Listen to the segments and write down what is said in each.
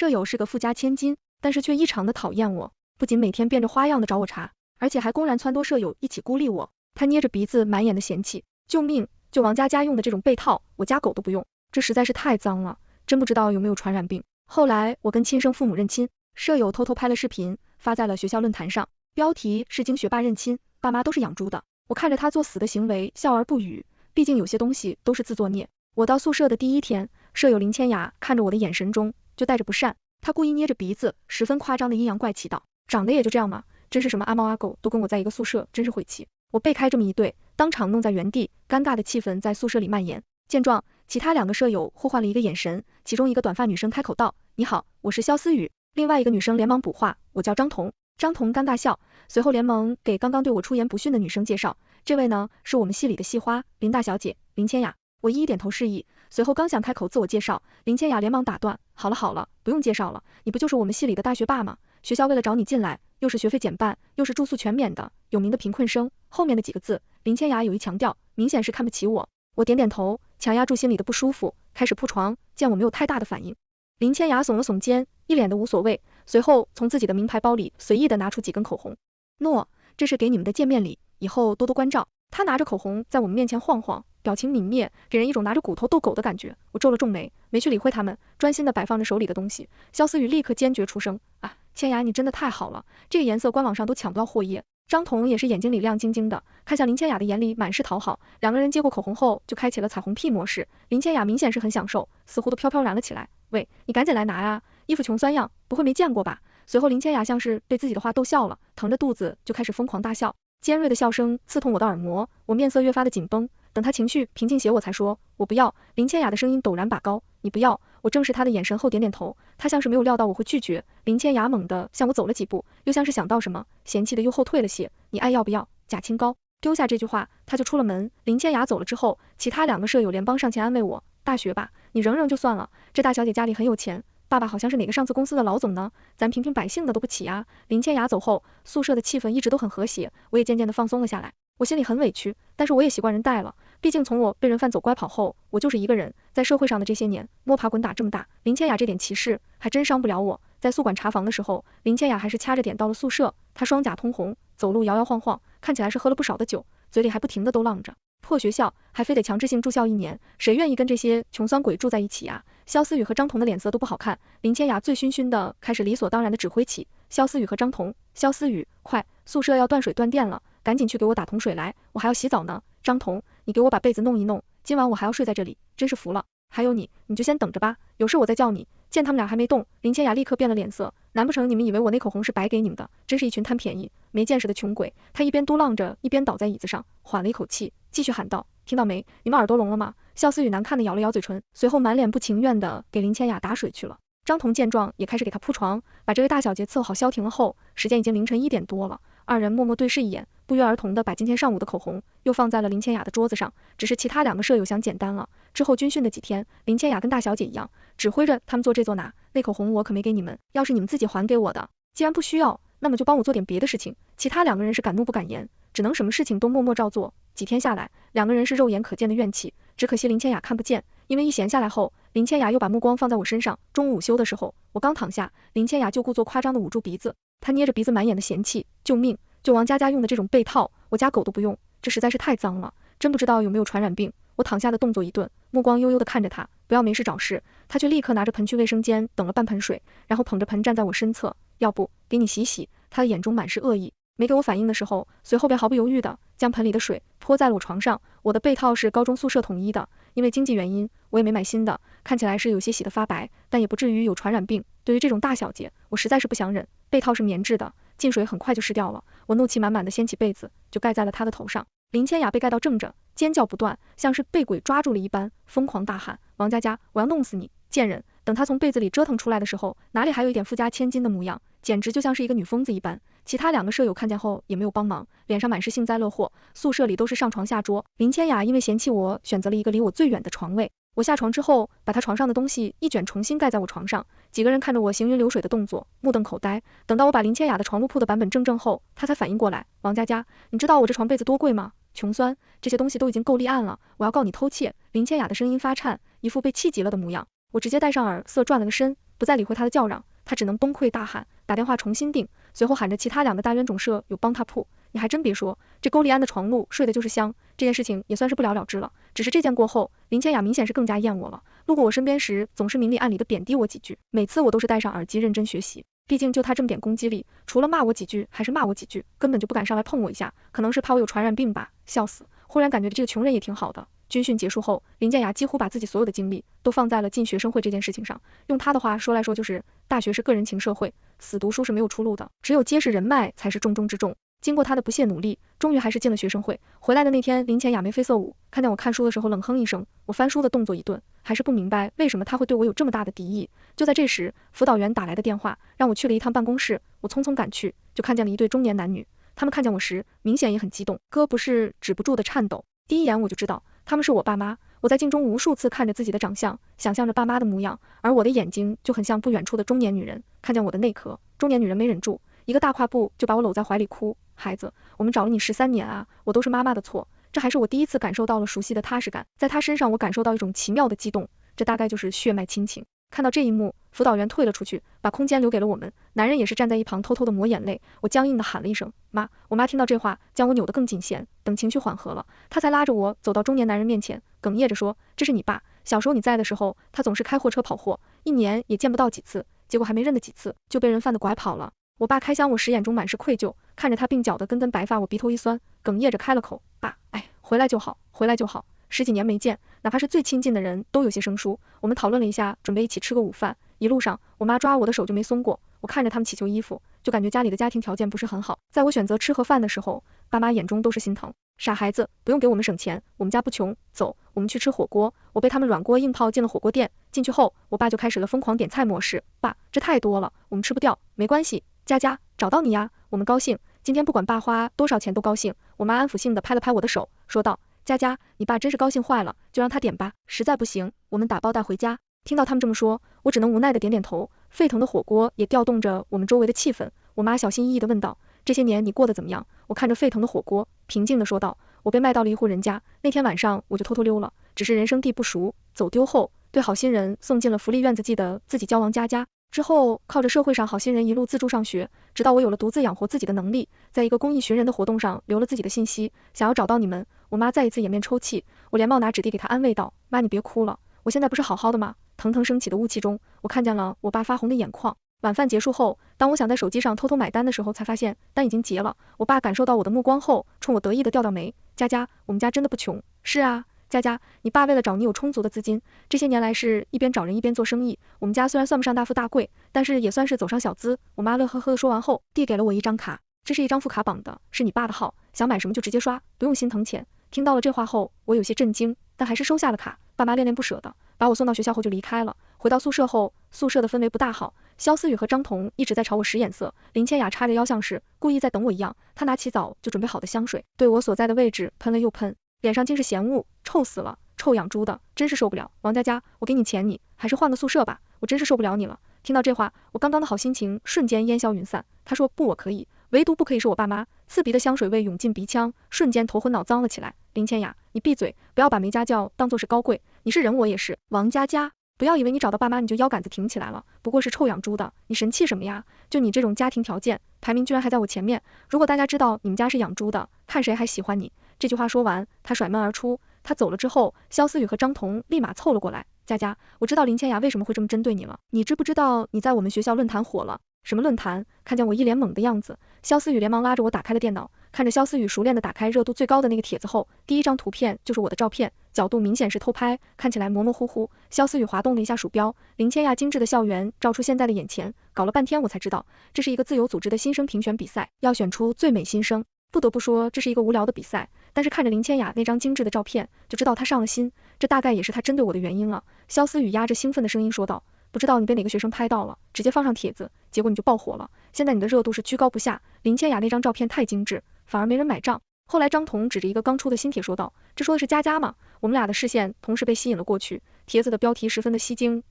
舍友是个富家千金，但是却异常的讨厌我，不仅每天变着花样的找我茬，而且还公然撺掇舍友一起孤立我。他捏着鼻子满眼的嫌弃，救命！就王佳佳用的这种被套，我家狗都不用，这实在是太脏了，真不知道有没有传染病。后来我跟亲生父母认亲，舍友偷偷拍了视频，发在了学校论坛上，标题是经学霸认亲，爸妈都是养猪的。我看着他作死的行为，笑而不语，毕竟有些东西都是自作孽。我到宿舍的第一天，舍友林千雅看着我的眼神中就带着不善，她故意捏着鼻子，十分夸张的阴阳怪气道，长得也就这样嘛，真是什么阿猫阿狗都跟我在一个宿舍，真是晦气。我被开这么一对，当场弄在原地，尴尬的气氛在宿舍里蔓延。见状，其他2个舍友互换了一个眼神，其中一个短发女生开口道，你好，我是肖思雨。另外一个女生连忙补话，我叫张彤。张彤尴尬笑，随后连忙给刚刚对我出言不逊的女生介绍，这位呢是我们系里的系花林大小姐林千雅。我一一点头示意，随后刚想开口自我介绍，林千雅连忙打断，好了好了，不用介绍了，你不就是我们系里的大学霸吗？学校为了找你进来，又是学费减半，又是住宿全免的，有名的贫困生。后面的几个字，林千雅有意强调，明显是看不起我。我点点头，强压住心里的不舒服，开始铺床，见我没有太大的反应。林千雅耸了耸肩，一脸的无所谓，随后从自己的名牌包里随意的拿出几根口红，诺，这是给你们的见面礼，以后多多关照。他拿着口红在我们面前晃晃，表情泯灭，给人一种拿着骨头逗狗的感觉。我皱了皱眉，没去理会他们，专心的摆放着手里的东西。肖思雨立刻坚决出声，啊，千雅你真的太好了，这个颜色官网上都抢不到货页。张彤也是眼睛里亮晶晶的，看向林千雅的眼里满是讨好。2个人接过口红后就开启了彩虹屁模式，林千雅明显是很享受，似乎都飘飘然了起来。喂，你赶紧来拿啊，衣服穷酸样，不会没见过吧？随后林千雅像是被自己的话逗笑了，疼着肚子就开始疯狂大笑。尖锐的笑声刺痛我的耳膜，我面色越发的紧绷。等他情绪平静些，我才说，我不要。林千雅的声音陡然拔高，你不要。我正视他的眼神后点点头，他像是没有料到我会拒绝。林千雅猛地向我走了几步，又像是想到什么，嫌弃的又后退了些。你爱要不要？假清高。丢下这句话，他就出了门。林千雅走了之后，其他2个舍友连帮上前安慰我，大学吧，你忍忍就算了，这大小姐家里很有钱。爸爸好像是哪个上市公司的老总呢，咱平平百姓的都不起啊。林千雅走后，宿舍的气氛一直都很和谐，我也渐渐的放松了下来。我心里很委屈，但是我也习惯人带了，毕竟从我被人贩走乖跑后，我就是一个人，在社会上的这些年，摸爬滚打这么大，林千雅这点歧视还真伤不了我。在宿管查房的时候，林千雅还是掐着点到了宿舍，她双颊通红，走路摇摇晃晃，看起来是喝了不少的酒，嘴里还不停的都浪着。破学校还非得强制性住校1年，谁愿意跟这些穷酸鬼住在一起啊？肖思雨和张彤的脸色都不好看，林千雅醉醺醺的开始理所当然的指挥起肖思雨和张彤，肖思雨，快，宿舍要断水断电了，赶紧去给我打桶水来，我还要洗澡呢。张彤，你给我把被子弄一弄，今晚我还要睡在这里，真是服了。还有你就先等着吧，有事我再叫你。见他们俩还没动，林千雅立刻变了脸色，难不成你们以为我那口红是白给你们的？真是一群贪便宜没见识的穷鬼。她一边嘟囔着，一边倒在椅子上，缓了一口气，继续喊道，听到没？你们耳朵聋了吗？肖思雨难看的咬了咬嘴唇，随后满脸不情愿的给林千雅打水去了。张彤见状也开始给她铺床，把这位大小姐伺候好消停了后，时间已经凌晨1点多了，2人默默对视一眼，不约而同的把今天上午的口红又放在了林千雅的桌子上。只是其他2个舍友想简单了，之后军训的几天，林千雅跟大小姐一样，指挥着他们做这做那，那口红我可没给你们，要是你们自己还给我的，既然不需要，那么就帮我做点别的事情。其他2个人是敢怒不敢言，只能什么事情都默默照做。几天下来，2个人是肉眼可见的怨气，只可惜林千雅看不见，因为一闲下来后，林千雅又把目光放在我身上。中午午休的时候，我刚躺下，林千雅就故作夸张的捂住鼻子，她捏着鼻子满眼的嫌弃，救命！就王佳佳用的这种被套，我家狗都不用，这实在是太脏了，真不知道有没有传染病。我躺下的动作一顿，目光悠悠的看着她，不要没事找事。她却立刻拿着盆去卫生间等了半盆水，然后捧着盆站在我身侧，要不给你洗洗。她的眼中满是恶意。没给我反应的时候，随后便毫不犹豫的将盆里的水泼在了我床上。我的被套是高中宿舍统一的，因为经济原因，我也没买新的，看起来是有些洗得发白，但也不至于有传染病。对于这种大小姐，我实在是不想忍。被套是棉质的，进水很快就湿掉了。我怒气满满的掀起被子，就盖在了她的头上。林千雅被盖到正着，尖叫不断，像是被鬼抓住了一般，疯狂大喊，王佳佳，我要弄死你，贱人！等她从被子里折腾出来的时候，哪里还有一点富家千金的模样，简直就像是一个女疯子一般。其他2个舍友看见后也没有帮忙，脸上满是幸灾乐祸。宿舍里都是上床下桌，林千雅因为嫌弃我，选择了一个离我最远的床位。我下床之后，把她床上的东西一卷，重新盖在我床上。几个人看着我行云流水的动作，目瞪口呆。等到我把林千雅的床铺的版本正后，她才反应过来，王佳佳，你知道我这床被子多贵吗？穷酸，这些东西都已经够立案了，我要告你偷窃。林千雅的声音发颤，一副被气急了的模样。我直接戴上耳塞转了个身，不再理会他的叫嚷，他只能崩溃大喊，打电话重新订，随后喊着其他2个大冤种社有帮他铺。你还真别说，这沟里安的床褥睡的就是香，这件事情也算是不了了之了。只是这件过后，林千雅明显是更加厌我了，路过我身边时总是明里暗里的贬低我几句，每次我都是戴上耳机认真学习。毕竟就他这么点攻击力，除了骂我几句还是骂我几句，根本就不敢上来碰我一下，可能是怕我有传染病吧，笑死。忽然感觉这个穷人也挺好的。军训结束后，林建雅几乎把自己所有的精力都放在了进学生会这件事情上，用他的话说来说就是大学是个人情社会，死读书是没有出路的，只有结实人脉才是重中之重。经过他的不懈努力，终于还是进了学生会。回来的那天，林前雅眉飞色舞，看见我看书的时候冷哼一声，我翻书的动作一顿，还是不明白为什么他会对我有这么大的敌意。就在这时，辅导员打来的电话，让我去了一趟办公室，我匆匆赶去，就看见了一对中年男女。他们看见我时，明显也很激动，胳不是止不住的颤抖。第一眼我就知道，他们是我爸妈。我在镜中无数次看着自己的长相，想象着爸妈的模样，而我的眼睛就很像不远处的中年女人。看见我的内壳，中年女人没忍住，一个大跨步就把我搂在怀里哭，孩子，我们找了你13年啊，我都是妈妈的错。这还是我第一次感受到了熟悉的踏实感，在他身上我感受到一种奇妙的激动，这大概就是血脉亲情。看到这一幕，辅导员退了出去，把空间留给了我们。男人也是站在一旁偷偷的抹眼泪。我僵硬的喊了一声妈，我妈听到这话，将我扭得更紧弦。等情绪缓和了，她才拉着我走到中年男人面前，哽咽着说，这是你爸，小时候你在的时候，他总是开货车跑货，1年也见不到几次，结果还没认得几次，就被人贩子拐跑了。我爸开箱我时眼中满是愧疚，看着他鬓角的根根白发，我鼻头一酸，哽咽着开了口，爸，哎，回来就好，回来就好。10几年没见，哪怕是最亲近的人都有些生疏。我们讨论了一下，准备一起吃个午饭。一路上，我妈抓我的手就没松过。我看着他们祈求衣服，就感觉家里的家庭条件不是很好。在我选择吃和饭的时候，爸妈眼中都是心疼。傻孩子，不用给我们省钱，我们家不穷，走，我们去吃火锅。我被他们软锅硬泡进了火锅店。进去后，我爸就开始了疯狂点菜模式。爸，这太多了，我们吃不掉，没关系，佳佳，找到你呀，我们高兴。今天不管爸花多少钱都高兴。我妈安抚性的拍了拍我的手，说道，佳佳，你爸真是高兴坏了，就让他点吧，实在不行，我们打包带回家。听到他们这么说，我只能无奈的点点头。沸腾的火锅也调动着我们周围的气氛。我妈小心翼翼的问道，这些年你过得怎么样？我看着沸腾的火锅，平静的说道，我被卖到了一户人家，那天晚上我就偷偷溜了，只是人生地不熟，走丢后对好心人送进了福利院子，记得自己教王佳佳。之后靠着社会上好心人一路自助上学，直到我有了独自养活自己的能力，在一个公益寻人的活动上留了自己的信息，想要找到你们。我妈再一次掩面抽泣，我连忙拿纸递给她安慰道，妈你别哭了，我现在不是好好的吗？腾腾升起的雾气中，我看见了我爸发红的眼眶。晚饭结束后，当我想在手机上偷偷买单的时候，才发现单已经结了。我爸感受到我的目光后，冲我得意的吊吊眉，佳佳，我们家真的不穷。是啊，佳佳，你爸为了找你有充足的资金，这些年来是一边找人一边做生意。我们家虽然算不上大富大贵，但是也算是走上小资。我妈乐呵呵的说完后，递给了我一张卡，这是一张副卡绑的，是你爸的号，想买什么就直接刷，不用心疼钱。听到了这话后，我有些震惊，但还是收下了卡。爸妈恋恋不舍的把我送到学校后就离开了。回到宿舍后，宿舍的氛围不大好，肖思雨和张彤一直在朝我使眼色。林千雅叉着腰像是故意在等我一样，她拿起早就准备好的香水，对我所在的位置喷了又喷，脸上尽是咸雾，臭死了，臭养猪的，真是受不了。王佳佳，我给你钱，你还是换个宿舍吧，我真是受不了你了。听到这话，我刚刚的好心情瞬间烟消云散。他说不，我可以，唯独不可以是我爸妈。刺鼻的香水味涌进鼻腔，瞬间头昏脑脏了起来。林千雅，你闭嘴，不要把没家教当作是高贵，你是人我也是。王佳佳，不要以为你找到爸妈你就腰杆子挺起来了，不过是臭养猪的，你神气什么呀？就你这种家庭条件，排名居然还在我前面。如果大家知道你们家是养猪的，看谁还喜欢你。这句话说完，他甩门而出。他走了之后，肖思雨和张彤立马凑了过来，佳佳，我知道林千雅为什么会这么针对你了，你知不知道你在我们学校论坛火了？什么论坛？看见我一脸懵的样子，肖思雨连忙拉着我打开了电脑，看着肖思雨熟练的打开热度最高的那个帖子后，第一张图片就是我的照片，角度明显是偷拍，看起来模模糊糊。肖思雨滑动了一下鼠标，林千雅精致的校园照出现在了眼前，搞了半天我才知道，这是一个自由组织的新生评选比赛，要选出最美新生。不得不说，这是一个无聊的比赛，但是看着林千雅那张精致的照片，就知道她上了心，这大概也是她针对我的原因了。肖思雨压着兴奋的声音说道，不知道你被哪个学生拍到了，直接放上帖子，结果你就爆火了，现在你的热度是居高不下。林千雅那张照片太精致，反而没人买账。后来张彤指着一个刚出的新帖说道，这说的是佳佳吗？我们俩的视线同时被吸引了过去，帖子的标题十分的吸睛，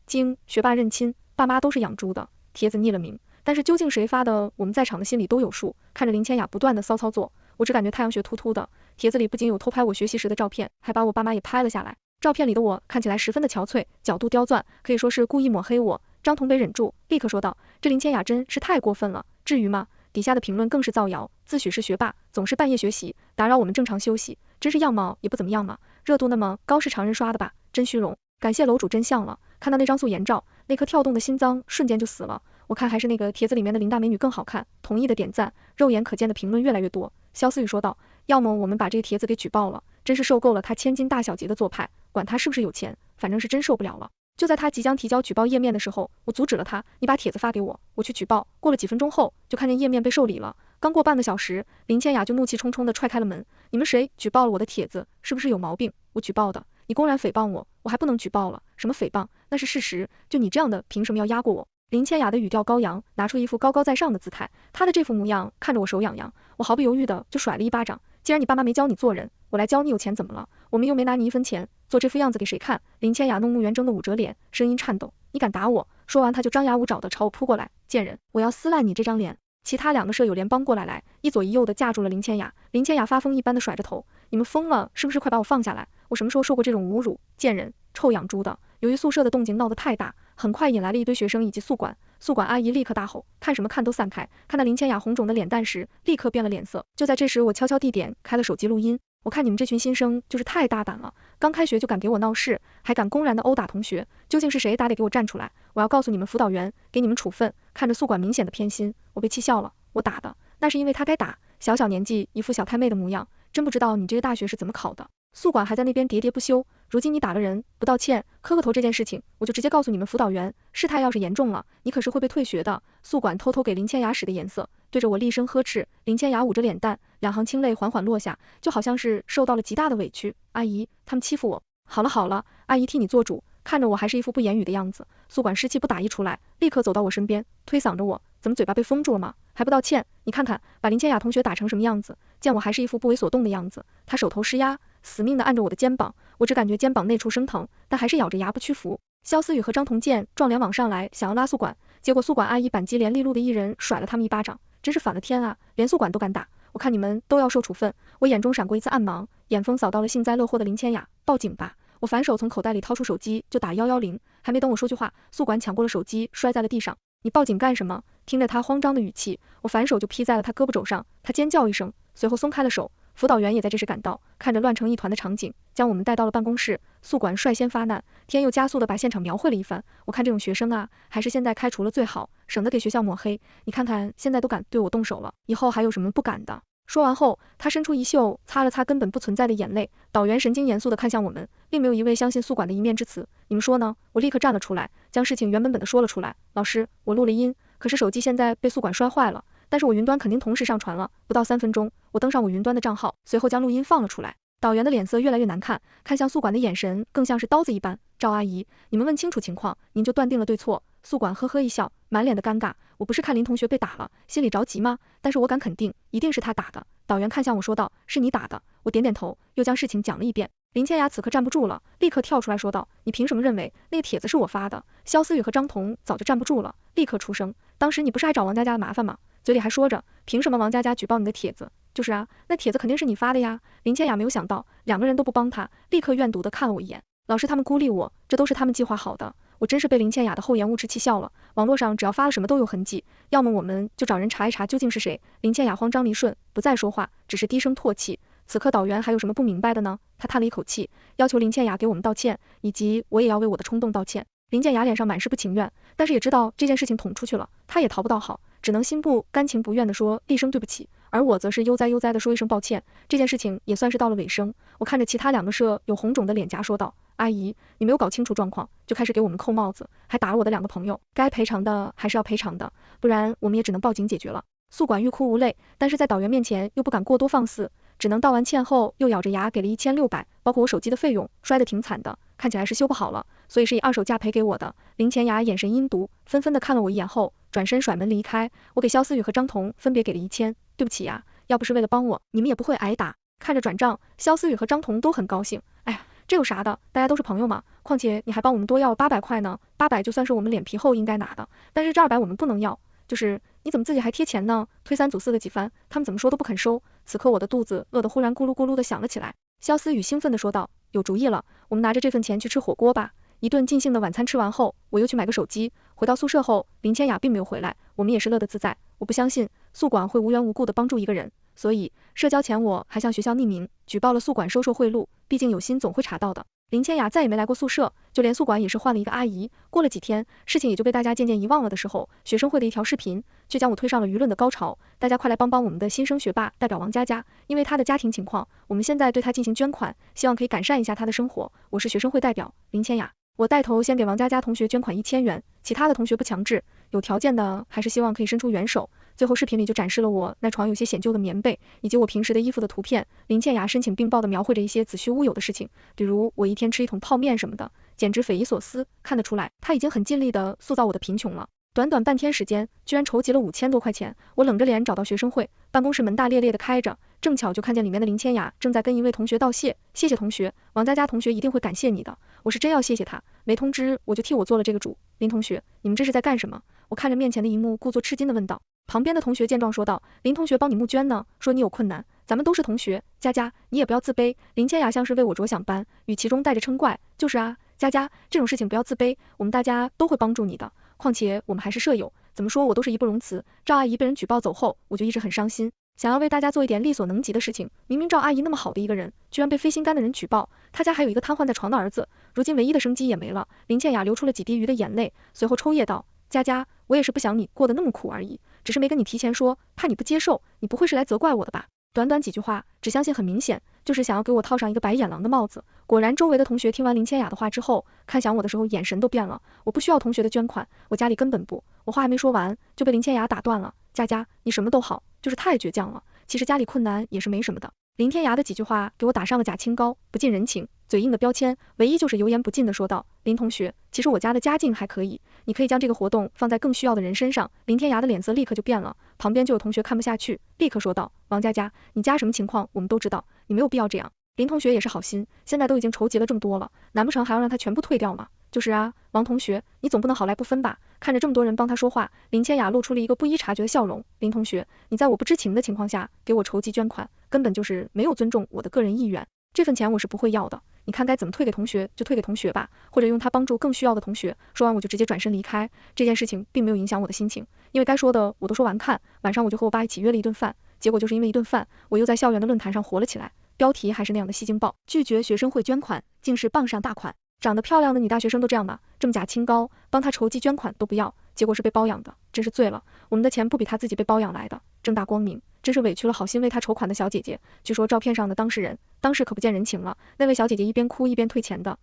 学霸认亲，爸妈都是养猪的，帖子匿了名，但是究竟谁发的，我们在场的心里都有数。看着林千雅不断的骚操作，我只感觉太阳穴突突的，帖子里不仅有偷拍我学习时的照片，还把我爸妈也拍了下来。照片里的我看起来十分的憔悴，角度刁钻，可以说是故意抹黑我。张彤没忍住，立刻说道，这林千雅真是太过分了，至于吗？底下的评论更是造谣，自诩是学霸，总是半夜学习，打扰我们正常休息，真是样貌也不怎么样嘛，热度那么高是常人刷的吧，真虚荣。感谢楼主真相了，看到那张素颜照，那颗跳动的心脏瞬间就死了。我看还是那个帖子里面的林大美女更好看，同意的点赞，肉眼可见的评论越来越多。肖思雨说道，要么我们把这个帖子给举报了，真是受够了他千金大小姐的做派，管他是不是有钱，反正是真受不了了。就在他即将提交举报页面的时候，我阻止了他，你把帖子发给我，我去举报。过了几分钟后，就看见页面被受理了。刚过半个小时，林千雅就怒气冲冲地踹开了门，你们谁举报了我的帖子，是不是有毛病？我举报的，你公然诽谤我，我还不能举报了？什么诽谤？那是事实，就你这样的，凭什么要压过我？林千雅的语调高扬，拿出一副高高在上的姿态，她的这副模样看着我手痒痒，我毫不犹豫的就甩了一巴掌。既然你爸妈没教你做人，我来教你有钱怎么了？我们又没拿你1分钱，做这副样子给谁看？林千雅怒目圆睁的捂着脸，声音颤抖，你敢打我？说完她就张牙舞爪的朝我扑过来，贱人，我要撕烂你这张脸！其他2个舍友连帮过来，一左一右的架住了林千雅。林千雅发疯一般的甩着头，你们疯了是不是？快把我放下来！我什么时候受过这种侮辱？贱人，臭养猪的！由于宿舍的动静闹得太大，很快引来了一堆学生以及宿管。宿管阿姨立刻大吼，看什么看都散开！看到林千雅红肿的脸蛋时，立刻变了脸色。就在这时，我悄悄地点开了手机录音。我看你们这群新生就是太大胆了，刚开学就敢给我闹事，还敢公然的殴打同学，究竟是谁打得给我站出来？我要告诉你们辅导员，给你们处分。看着宿管明显的偏心，我被气笑了。我打的，那是因为他该打，小小年纪一副小太妹的模样，真不知道你这个大学是怎么考的。宿管还在那边喋喋不休，如今你打了人，不道歉，磕个头这件事情，我就直接告诉你们辅导员，事态要是严重了，你可是会被退学的。宿管偷偷给林千雅使的眼色，对着我厉声呵斥。林千雅捂着脸蛋，2行清泪缓缓落下，就好像是受到了极大的委屈。阿姨，他们欺负我。好了好了，阿姨替你做主。看着我还是一副不言语的样子，宿管士气不打一处来，立刻走到我身边，推搡着我，怎么嘴巴被封住了吗？还不道歉？你看看，把林千雅同学打成什么样子？见我还是一副不为所动的样子，他手头施压，死命的按着我的肩膀，我只感觉肩膀内处生疼，但还是咬着牙不屈服。肖思雨和张同健撞脸往上来，想要拉宿管，结果宿管阿姨板机连利路的一人甩了他们一巴掌，真是反了天啊，连宿管都敢打，我看你们都要受处分。我眼中闪过一次暗芒，眼风扫到了幸灾乐祸的林千雅，报警吧！我反手从口袋里掏出手机就打110，还没等我说句话，宿管抢过了手机摔在了地上。你报警干什么？听着他慌张的语气，我反手就劈在了他胳膊肘上，他尖叫一声，随后松开了手。辅导员也在这时赶到，看着乱成一团的场景，将我们带到了办公室。宿管率先发难，添又加速的把现场描绘了一番。我看这种学生啊，还是现在开除了最好，省得给学校抹黑。你看看现在都敢对我动手了，以后还有什么不敢的？说完后，他伸出一袖，擦了擦根本不存在的眼泪。导员神经严肃地看向我们，并没有一位相信宿管的一面之词。你们说呢？我立刻站了出来，将事情原本的说了出来。老师，我录了音，可是手机现在被宿管摔坏了，但是我云端肯定同时上传了，不到3分钟，我登上我云端的账号，随后将录音放了出来。导员的脸色越来越难看，看向宿管的眼神更像是刀子一般。赵阿姨，你们问清楚情况，您就断定了对错。宿管呵呵一笑，满脸的尴尬。我不是看林同学被打了，心里着急吗？但是我敢肯定，一定是他打的。导员看向我说道，是你打的。我点点头，又将事情讲了一遍。林千雅此刻站不住了，立刻跳出来说道，你凭什么认为那个帖子是我发的？肖思雨和张彤早就站不住了，立刻出声，当时你不是还找王佳佳的麻烦吗？嘴里还说着，凭什么王佳佳举报你的帖子？就是啊，那帖子肯定是你发的呀。林千雅没有想到2个人都不帮他，立刻怨毒的看了我一眼。老师他们孤立我，这都是他们计划好的。我真是被林千雅的厚颜无耻气笑了。网络上只要发了什么都有痕迹，要么我们就找人查一查究竟是谁。林千雅慌张离顺，不再说话，只是低声唾弃。此刻导员还有什么不明白的呢？他叹了一口气，要求林千雅给我们道歉，以及我也要为我的冲动道歉。林千雅脸上满是不情愿，但是也知道这件事情捅出去了，她也逃不到好，只能心不甘情不愿的说一声对不起，而我则是悠哉悠哉的说一声抱歉。这件事情也算是到了尾声，我看着其他2个舍友红肿的脸颊说道，阿姨，你没有搞清楚状况，就开始给我们扣帽子，还打了我的2个朋友，该赔偿的还是要赔偿的，不然我们也只能报警解决了。宿管欲哭无泪，但是在导员面前又不敢过多放肆，只能道完歉后又咬着牙给了1600，包括我手机的费用，摔得挺惨的，看起来是修不好了，所以是以2手价赔给我的。林千雅眼神阴毒，纷纷的看了我一眼后，转身甩门离开。我给肖思雨和张彤分别给了1000，对不起呀，要不是为了帮我，你们也不会挨打。看着转账，肖思雨和张彤都很高兴，哎呀，这有啥的，大家都是朋友嘛，况且你还帮我们多要800块呢，800就算是我们脸皮厚应该拿的，但是这200我们不能要。就是你怎么自己还贴钱呢？推3阻4的几番，他们怎么说都不肯收。此刻我的肚子饿得忽然咕噜咕噜的响了起来。肖思雨兴奋的说道，有主意了，我们拿着这份钱去吃火锅吧。一顿尽兴的晚餐吃完后，我又去买个手机，回到宿舍后，林千雅并没有回来，我们也是乐得自在。我不相信宿管会无缘无故的帮助一个人，所以社交前我还向学校匿名举报了宿管收受贿赂，毕竟有心总会查到的。林千雅再也没来过宿舍，就连宿管也是换了一个阿姨。过了几天，事情也就被大家渐渐遗忘了的时候，学生会的一条视频却将我推上了舆论的高潮。大家快来帮帮我们的新生学霸代表王佳佳，因为她的家庭情况，我们现在对她进行捐款，希望可以改善一下她的生活。我是学生会代表林千雅。我带头先给王佳佳同学捐款1000元，其他的同学不强制，有条件的还是希望可以伸出援手。最后视频里就展示了我那床有些显旧的棉被，以及我平时的衣服的图片。林倩雅声情并茂的描绘着一些子虚乌有的事情，比如我一天吃1桶泡面什么的，简直匪夷所思。看得出来，她已经很尽力的塑造我的贫穷了。短短半天时间，居然筹集了5000多块钱。我冷着脸找到学生会，办公室门大咧咧的开着，正巧就看见里面的林千雅正在跟一位同学道谢。谢谢同学，王佳佳同学一定会感谢你的。我是真要谢谢他，没通知我就替我做了这个主。林同学，你们这是在干什么？我看着面前的一幕，故作吃惊的问道。旁边的同学见状说道，林同学帮你募捐呢，说你有困难，咱们都是同学，佳佳你也不要自卑。林千雅像是为我着想般，语气中带着嗔怪，就是啊，佳佳这种事情不要自卑，我们大家都会帮助你的，况且我们还是舍友，怎么说我都是义不容辞。赵阿姨被人举报走后，我就一直很伤心，想要为大家做一点力所能及的事情。明明赵阿姨那么好的一个人，居然被非心肝的人举报，她家还有一个瘫痪在床的儿子，如今唯一的生机也没了。林倩雅流出了几滴鱼的眼泪，随后抽噎道，佳佳，我也是不想你过得那么苦而已，只是没跟你提前说，怕你不接受，你不会是来责怪我的吧？短短几句话，只相信很明显，就是想要给我套上一个白眼狼的帽子。果然周围的同学听完林千雅的话之后，看向我的时候眼神都变了。我不需要同学的捐款，我家里根本不。我话还没说完，就被林千雅打断了。佳佳，你什么都好，就是太倔强了，其实家里困难也是没什么的。林天涯的几句话给我打上了假清高、不近人情、嘴硬的标签，唯一就是油盐不进的说道，林同学，其实我家的家境还可以，你可以将这个活动放在更需要的人身上。林天涯的脸色立刻就变了，旁边就有同学看不下去，立刻说道，王佳佳，你家什么情况我们都知道，你没有必要这样。林同学也是好心，现在都已经筹集了这么多了，难不成还要让他全部退掉吗？就是啊，王同学，你总不能好赖不分吧？看着这么多人帮他说话，林千雅露出了一个不易察觉的笑容。林同学，你在我不知情的情况下给我筹集捐款，根本就是没有尊重我的个人意愿。这份钱我是不会要的，你看该怎么退给同学就退给同学吧，或者用它帮助更需要的同学。说完我就直接转身离开。这件事情并没有影响我的心情，因为该说的我都说完看。晚上我就和我爸一起约了一顿饭，结果就是因为一顿饭，我又在校园的论坛上火了起来，标题还是那样的吸睛爆，拒绝学生会捐款，竟是傍上大款。长得漂亮的女大学生都这样吧，这么假清高，帮她筹集捐款都不要，结果是被包养的，真是醉了。我们的钱不比她自己被包养来的正大光明，真是委屈了好心为她筹款的小姐姐。据说照片上的当事人当时可不见人情了，那位小姐姐一边哭一边退钱的，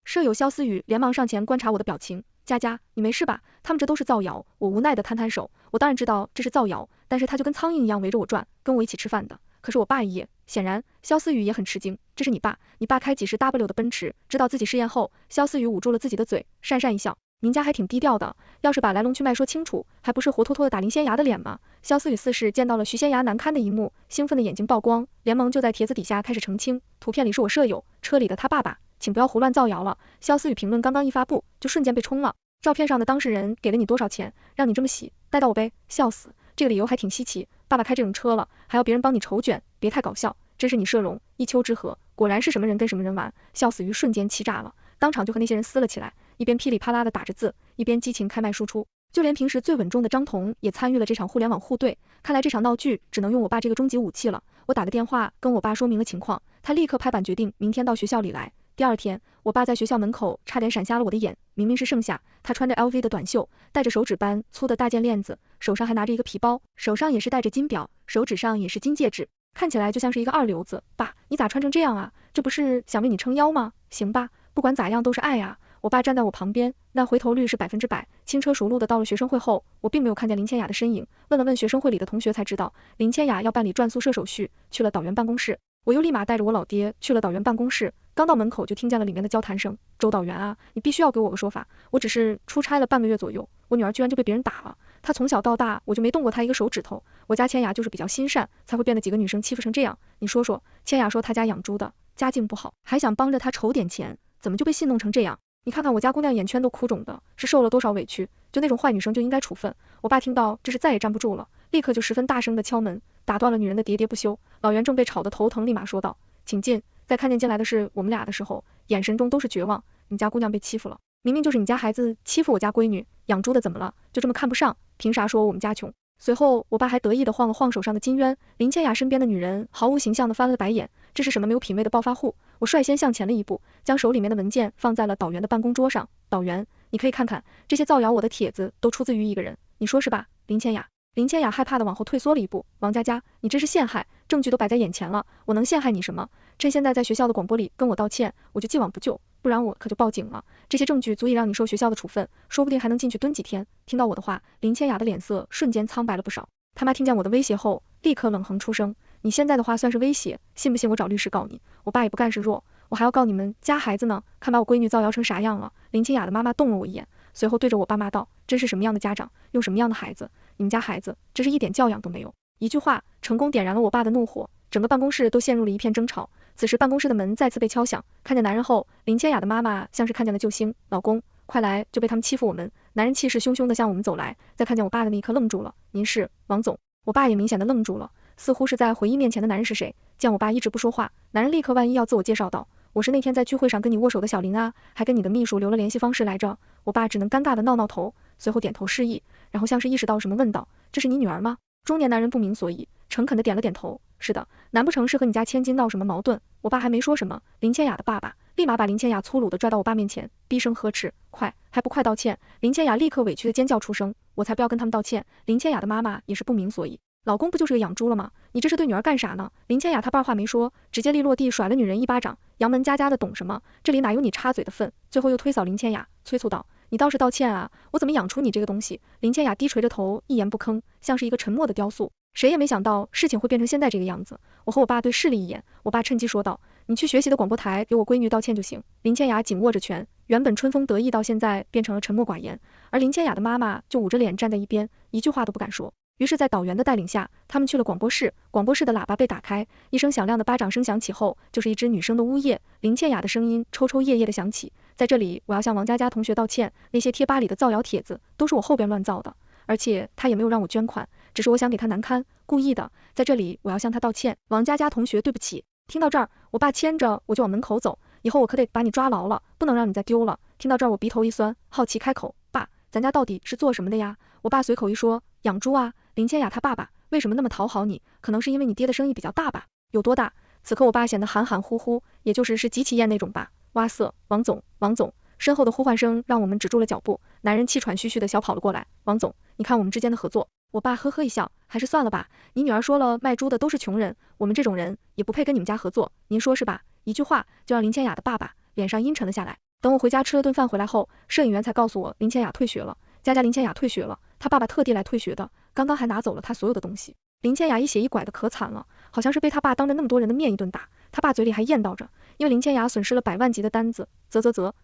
舍友肖思雨连忙上前观察我的表情，佳佳，你没事吧？他们这都是造谣。我无奈的摊摊手，我当然知道这是造谣，但是他就跟苍蝇一样围着我转，跟我一起吃饭的可是我爸也。显然肖思雨也很吃惊，这是你爸？你爸开几十 W 的奔驰。知道自己试验后，肖思雨捂住了自己的嘴，讪讪一笑，您家还挺低调的，要是把来龙去脉说清楚，还不是活脱脱的打林仙芽的脸吗？肖思雨似是见到了徐仙芽难堪的一幕，兴奋的眼睛曝光，连忙就在帖子底下开始澄清，图片里是我舍友，车里的他爸爸，请不要胡乱造谣了。肖思雨评论刚刚一发布，就瞬间被冲了。照片上的当事人给了你多少钱，让你这么洗，带到我呗，笑死，这个理由还挺稀奇，爸爸开这种车了，还要别人帮你筹卷，别太搞笑，真是你社容，一丘之貉，果然是什么人跟什么人玩。笑死于瞬间气炸了，当场就和那些人撕了起来，一边噼里啪啦的打着字，一边激情开麦输出。就连平时最稳重的张彤也参与了这场互联网互怼，看来这场闹剧只能用我爸这个终极武器了。我打个电话跟我爸说明了情况，他立刻拍板决定明天到学校里来。第二天，我爸在学校门口差点闪瞎了我的眼，明明是盛夏，他穿着 LV 的短袖，戴着手指般粗的大件链子，手上还拿着一个皮包，手上也是戴着金表，手指上也是金戒指，看起来就像是一个二流子。爸，你咋穿成这样啊？这不是想为你撑腰吗？行吧，不管咋样都是爱啊。我爸站在我旁边，那回头率是100%，轻车熟路的到了学生会后，我并没有看见林千雅的身影，问了问学生会里的同学才知道，林千雅要办理转宿舍手续，去了导员办公室。我又立马带着我老爹去了导员办公室，刚到门口就听见了里面的交谈声，周导员啊，你必须要给我个说法，我只是出差了半个月左右，我女儿居然就被别人打了，她从小到大我就没动过她一个手指头，我家千雅就是比较心善，才会被那几个女生欺负成这样，你说说。千雅说她家养猪的，家境不好，还想帮着她筹点钱，怎么就被戏弄成这样？你看看我家姑娘眼圈都哭肿的，是受了多少委屈，就那种坏女生就应该处分。我爸听到这是再也站不住了，立刻就十分大声的敲门，打断了女人的喋喋不休。老袁正被吵得头疼，立马说道，请进。在看见进来的是我们俩的时候，眼神中都是绝望，你家姑娘被欺负了。明明就是你家孩子欺负我家闺女，养猪的怎么了？就这么看不上？凭啥说我们家穷？随后，我爸还得意地晃了晃手上的金鸢，林千雅身边的女人毫无形象地翻了白眼，这是什么没有品位的暴发户？我率先向前了一步，将手里面的文件放在了导员的办公桌上。导员，你可以看看，这些造谣我的帖子都出自于一个人，你说是吧？林千雅。林千雅害怕地往后退缩了一步，王佳佳，你这是陷害，证据都摆在眼前了，我能陷害你什么？趁现在在学校的广播里跟我道歉，我就既往不咎，不然我可就报警了。这些证据足以让你受学校的处分，说不定还能进去蹲几天。听到我的话，林千雅的脸色瞬间苍白了不少。他妈听见我的威胁后，立刻冷哼出声，你现在的话算是威胁，信不信我找律师告你？我爸也不干示弱，我还要告你们家孩子呢，看把我闺女造谣成啥样了。林千雅的妈妈瞪了我一眼，随后对着我爸妈道，真是什么样的家长，用什么样的孩子，你们家孩子真是一点教养都没有。一句话成功点燃了我爸的怒火，整个办公室都陷入了一片争吵。此时办公室的门再次被敲响，看见男人后，林千雅的妈妈像是看见了救星，老公快来，就被他们欺负我们。男人气势汹汹地向我们走来，在看见我爸的那一刻愣住了，您是王总？我爸也明显的愣住了，似乎是在回忆面前的男人是谁。见我爸一直不说话，男人立刻万一要自我介绍道，我是那天在聚会上跟你握手的小林啊，还跟你的秘书留了联系方式来着。我爸只能尴尬的闹头，随后点头示意，然后像是意识到什么问道，这是你女儿吗？中年男人不明所以，诚恳的点了点头，是的，难不成是和你家千金闹什么矛盾？我爸还没说什么，林千雅的爸爸立马把林千雅粗鲁的拽到我爸面前，低声呵斥，快，还不快道歉？林千雅立刻委屈的尖叫出声，我才不要跟他们道歉。林千雅的妈妈也是不明所以，老公不就是个养猪了吗？你这是对女儿干啥呢？林千雅她爸话没说，直接利落地甩了女人一巴掌，杨门家家的懂什么？这里哪有你插嘴的份？最后又推扫林千雅，催促道，你倒是道歉啊，我怎么养出你这个东西？林千雅低垂着头，一言不吭，像是一个沉默的雕塑。谁也没想到事情会变成现在这个样子。我和我爸对视了一眼，我爸趁机说道，你去学习的广播台给我闺女道歉就行。林千雅紧握着拳，原本春风得意到现在变成了沉默寡言，而林千雅的妈妈就捂着脸站在一边，一句话都不敢说。于是，在导员的带领下，他们去了广播室。广播室的喇叭被打开，一声响亮的巴掌声响起后，就是一只女生的呜咽。林千雅的声音抽抽噎噎的响起，在这里，我要向王佳佳同学道歉，那些贴吧里的造谣帖子都是我后边乱造的，而且她也没有让我捐款，只是我想给她难堪，故意的。在这里，我要向她道歉，王佳佳同学，对不起。听到这儿，我爸牵着我就往门口走，以后我可得把你抓牢了，不能让你再丢了。听到这儿，我鼻头一酸，好奇开口，爸，咱家到底是做什么的呀？我爸随口一说，养猪啊。林千雅她爸爸为什么那么讨好你？可能是因为你爹的生意比较大吧？有多大？此刻我爸显得含含糊糊，也就是极其厌那种吧。哇塞，王总，王总！身后的呼唤声让我们止住了脚步，男人气喘吁吁的小跑了过来，王总，你看我们之间的合作。我爸呵呵一笑，还是算了吧，你女儿说了卖猪的都是穷人，我们这种人也不配跟你们家合作，您说是吧？一句话就让林千雅的爸爸脸上阴沉了下来。等我回家吃了顿饭回来后，摄影员才告诉我林千雅退学了，佳佳林千雅退学了，她爸爸特地来退学的，刚刚还拿走了她所有的东西。林千雅一血一拐的可惨了，好像是被她爸当着那么多人的面一顿打，她爸嘴里还咽叨着，因为林千雅损失了100万级的单子，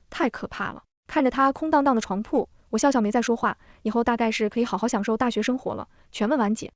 太可怕了。看着她空荡荡的床铺，我笑笑没再说话，以后大概是可以好好享受大学生活了。全文完结。